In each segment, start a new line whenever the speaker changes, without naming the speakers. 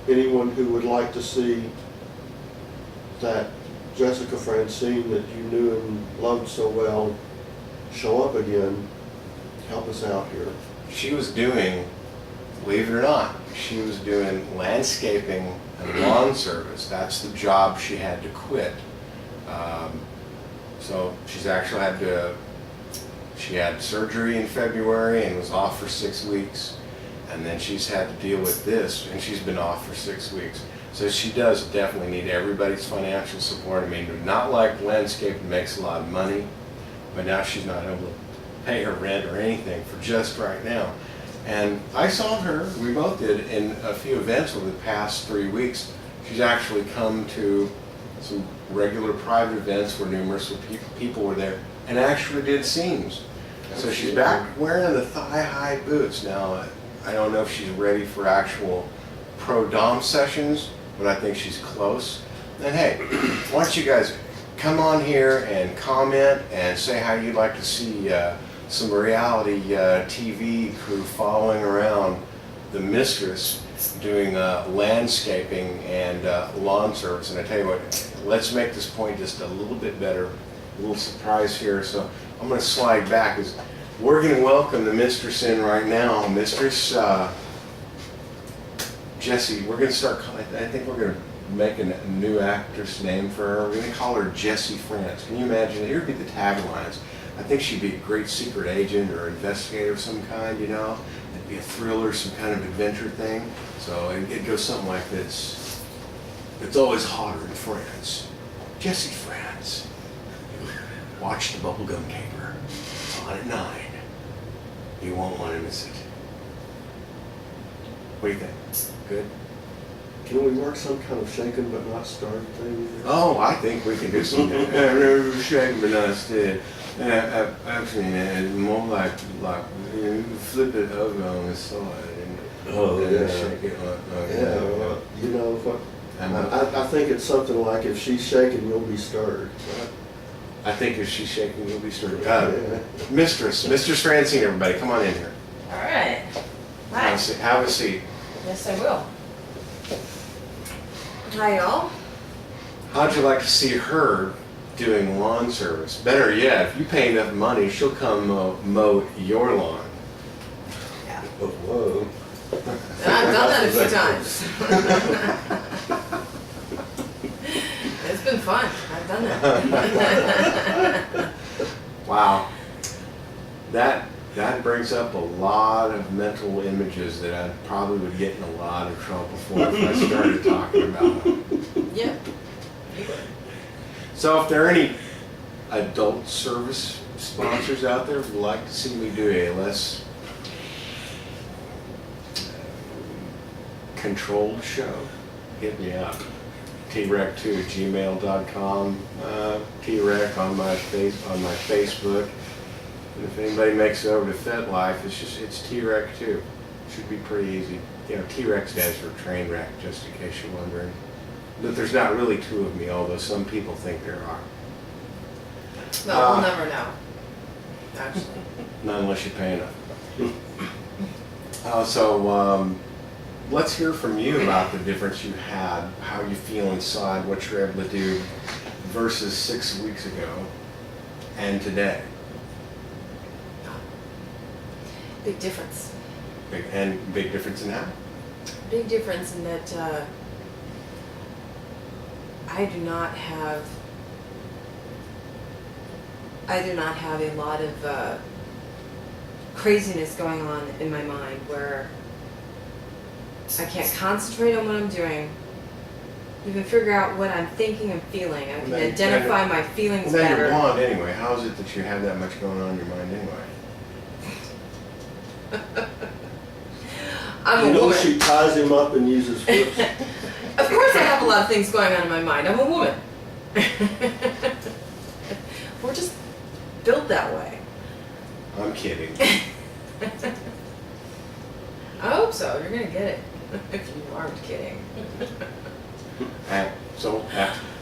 anyone who would like to see that Jessie Francine that you knew and loved so well show up again, help us out here.
She was doing, believe it or not, she was doing landscaping and lawn service. That's the job she had to quit. So she's actually she had surgery in February and was off for 6 weeks. And then she's had to deal with this, and she's been off for 6 weeks. So she does definitely need everybody's financial support. I mean, not like landscaping makes a lot of money, but now she's not able to pay her rent or anything for just right now. And I saw her, we both did, in a few events over the past 3 weeks. She's actually come to some regular private events where numerous people were there and actually did seams. So she's back wearing the thigh-high boots. Now, I don't know if she's ready for actual pro-dom sessions, but I think she's close. And hey, why don't you guys come on here and comment and say how you'd like to see some reality TV crew following around the mistress doing landscaping and lawn service. And I tell you what, let's make this point just a little bit better. A little surprise here. So I'm going to slide back. We're going to welcome the mistress in right now. Mistress Jessie, we're going to start calling, I think we're going to make a new actress name for her. We're going to call her Jessie France. Can you imagine? Here would be the taglines. I think she'd be a great secret agent or investigator of some kind, you know. It'd be a thriller, some kind of adventure thing. So it goes something like this. It's always hotter in France. Jessie France. Watch the Bubblegum Caper. It's on at 9. You won't want to miss it. What do you think? Good?
Can we work some kind of shaken but not stirred thing?
Oh, I think we can do something. Shaken but not stirred. Actually, more like you flip it over on the side and shake it.
Well, you know what? I think it's something like if she's shaken, you'll be stirred. Right?
I think if she's shaking, you'll be stirred. Mistress Francine, everybody, come on in here.
All right. Hi.
Have a seat.
Yes, I will. Hi, y'all.
How'd you like to see her doing lawn service? Better yet, if you pay enough money, she'll come mow your lawn.
Yeah.
Oh, whoa.
I've done that a few times. It's been fun. I've done that.
Wow. That brings up a lot of mental images that I probably would get in a lot of trouble for if I started talking about them.
Yeah. You would.
So if there are any adult service sponsors out there who would like to see me do a less controlled show, hit me up. trec2@gmail.com, trec on my Facebook. And if anybody makes it over to FetLife, it's trec2. Should be pretty easy. You know, T-Rex stands for train wreck, just in case you're wondering. But there's not really two of me, although some people think there are.
No, we'll never know. Actually.
Not unless you pay enough. Let's hear from you about the difference you had, how you feel inside, what you're able to do versus 6 weeks ago and today.
Big difference.
Big difference in how?
Big difference in that I do not have a lot of craziness going on in my mind where I can't concentrate on what I'm doing, even figure out what I'm thinking and feeling. I can identify my feelings
better.
better.
You're blonde anyway. How is it that you have that much going on in your mind anyway?
I'm a
You know
woman.
she ties him up and uses whips.
Of course I have a lot of things going on in my mind. I'm a woman. We're just built that way.
I'm kidding.
I hope so. You're going to get it. If you aren't kidding.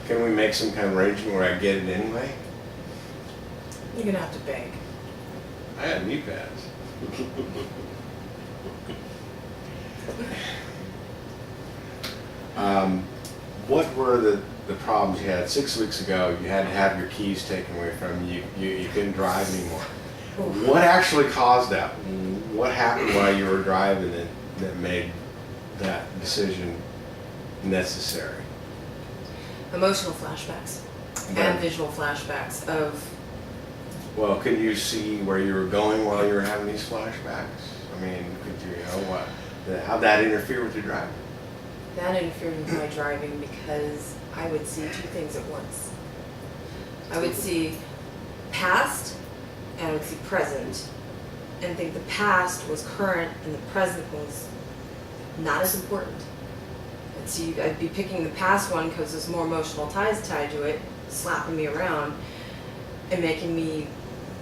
Can we make some kind of arrangement where I get it anyway?
You're going to have to beg.
I had knee pads. What were the problems you had 6 weeks ago? You had to have your keys taken away from you. You couldn't drive anymore. What actually caused that? What happened while you were driving that made that decision necessary?
Emotional flashbacks and visual flashbacks of.
Well, could you see where you were going while you were having these flashbacks? I mean, could you know how'd that interfere with your driving?
That interfered with my driving because I would see two things at once. I would see past and I would see present and think the past was current and the present was not as important. And so I'd be picking the past one because there's more emotional ties tied to it, slapping me around and making me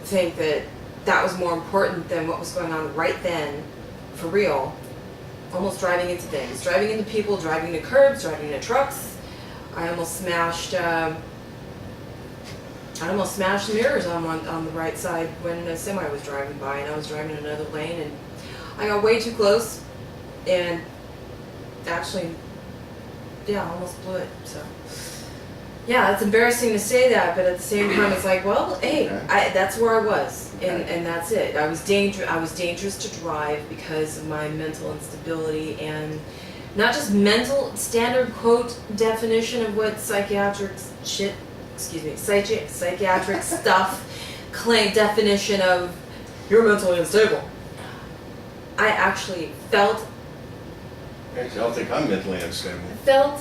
think that that was more important than what was going on right then, for real. Almost driving into things, driving into people, driving into curbs, driving into trucks. I almost smashed mirrors on the right side when a semi was driving by, and I was driving in another lane, and I got way too close, and actually, almost blew it. So, yeah, it's embarrassing to say that, but at the same time, it's like, well, hey, that's where I was, and that's it. I was dangerous to drive because of my mental instability, and not just mental, standard quote definition of what psychiatric stuff claim definition of you're mentally unstable. I actually felt.
Actually, I don't think I'm mentally unstable.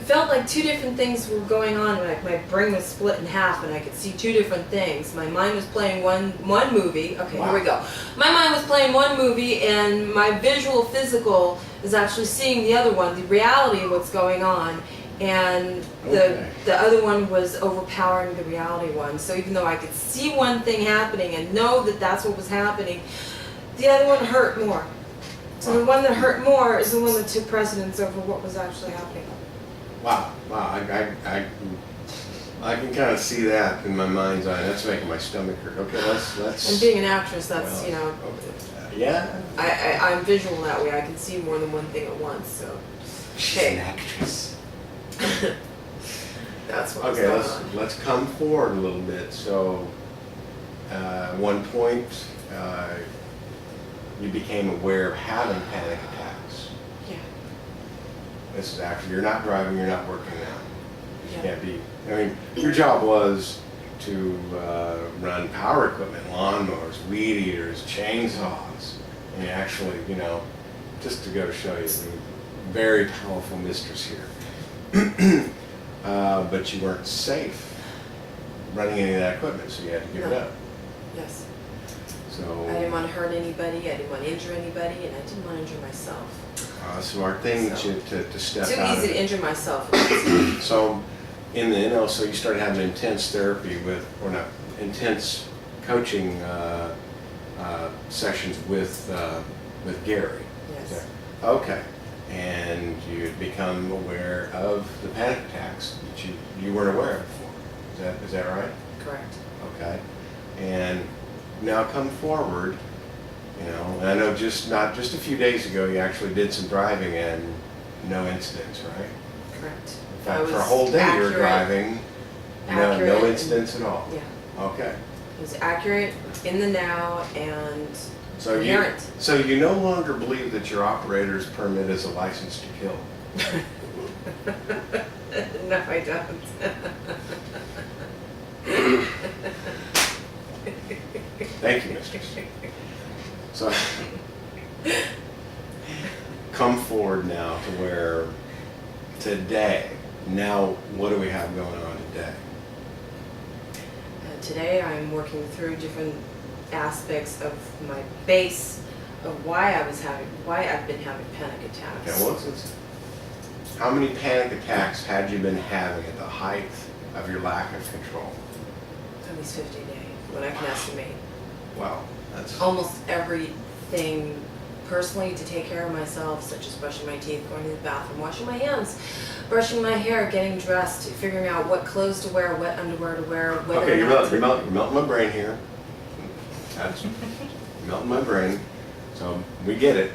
Felt like two different things were going on. Like my brain was split in half, and I could see two different things. My mind was playing one movie. Okay, Here we go. My mind was playing one movie, and my visual, physical is actually seeing the other one, the reality of what's going on. And the other one was overpowering the reality one. So even though I could see one thing happening and know that that's what was happening, the other one hurt more. So the one that hurt more is the one that took precedence over what was actually happening.
Wow. I can kind of see that in my mind's eye. That's making my stomach hurt. Okay, let's.
And being an actress, that's
Yeah.
I'm visual that way. I can see more than one thing at once. So.
She's an actress.
That's what. Okay,
let's come forward a little bit. So, at one point, you became aware of having panic attacks.
Yeah.
This is actually, you're not driving, you're not working now. You can't be. I mean, your job was to run power equipment, lawnmowers, weed eaters, chainsaws, and actually, just to go to show you, the very powerful mistress here. But you weren't safe running any of that equipment, so you had to give it up.
Yes.
So
I didn't want to hurt anybody, I didn't want to injure anybody, and I didn't want to injure myself.
Smart thing to step
too
out
easy
of.
to injure myself.
So in the NLP, so you started having intense therapy intense coaching sessions with Gary.
Yes.
Okay. And you had become aware of the panic attacks that you weren't aware of before. Is that right?
Correct.
Okay. And now come forward, and I know not just a few days ago you actually did some driving and no incidents, right?
Correct.
In fact, for a whole day you were driving, no incidents at all.
Yeah.
Okay.
It was accurate, in the now, and
so
inherent.
So you no longer believe that your operator's permit is a license to kill?
No, I don't.
Thank you, mistress. So, come forward now to where today, now what do we have going on today?
Today I'm working through different aspects of my base of why I've been having panic attacks.
Okay, how many panic attacks had you been having at the height of your lack of control?
At least 50 a day, what I can estimate.
Wow, that's
almost everything personally to take care of myself, such as brushing my teeth, going to the bathroom, washing my hands, brushing my hair, getting dressed, figuring out what clothes to wear, what underwear to wear.
Okay, you're melting my brain here. That's melting my brain. So we get it.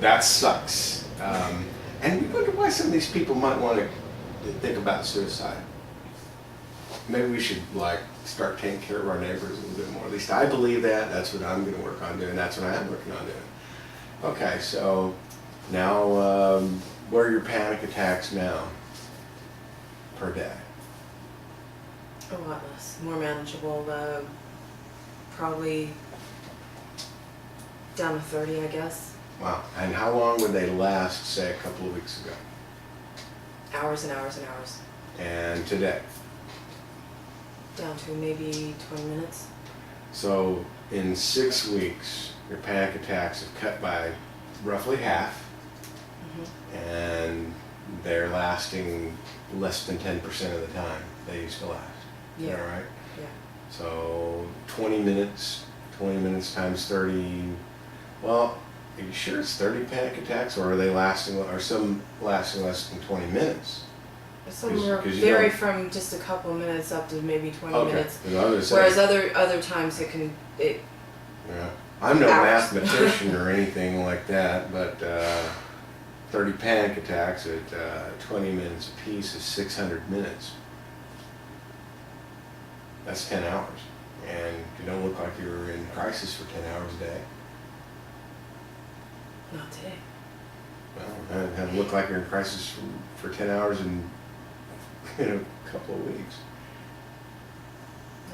That sucks. And you wonder why some of these people might want to think about suicide. Maybe we should like start taking care of our neighbors a little bit more. At least I believe that. That's what I'm going to work on doing. That's what I am working on doing. Okay, so now what are your panic attacks now per day?
A lot less, more manageable. Probably down to 30, I guess.
Wow. And how long would they last, say, a couple of weeks ago?
Hours and hours and hours.
And today?
Down to maybe 20 minutes.
So in 6 weeks, your panic attacks have cut by roughly half, and they're lasting less than 10% of the time they used to last. Is that right?
Yeah.
So 20 minutes times 30, well, are you sure it's 30 panic attacks, or are they lasting, or some lasting less than 20 minutes?
Some vary from just a couple of minutes up to maybe 20 minutes. Whereas other times it can.
Yeah. I'm no mathematician or anything like that, but 30 panic attacks at 20 minutes a piece is 600 minutes. That's 10 hours. And you don't look like you're in crisis for 10 hours a day.
Not today.
Well, it doesn't look like you're in crisis for 10 hours in a couple of weeks.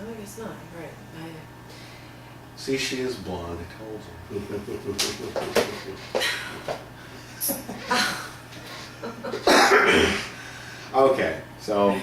No, I guess not. Right.
See, she is blonde, I told you. Okay, so,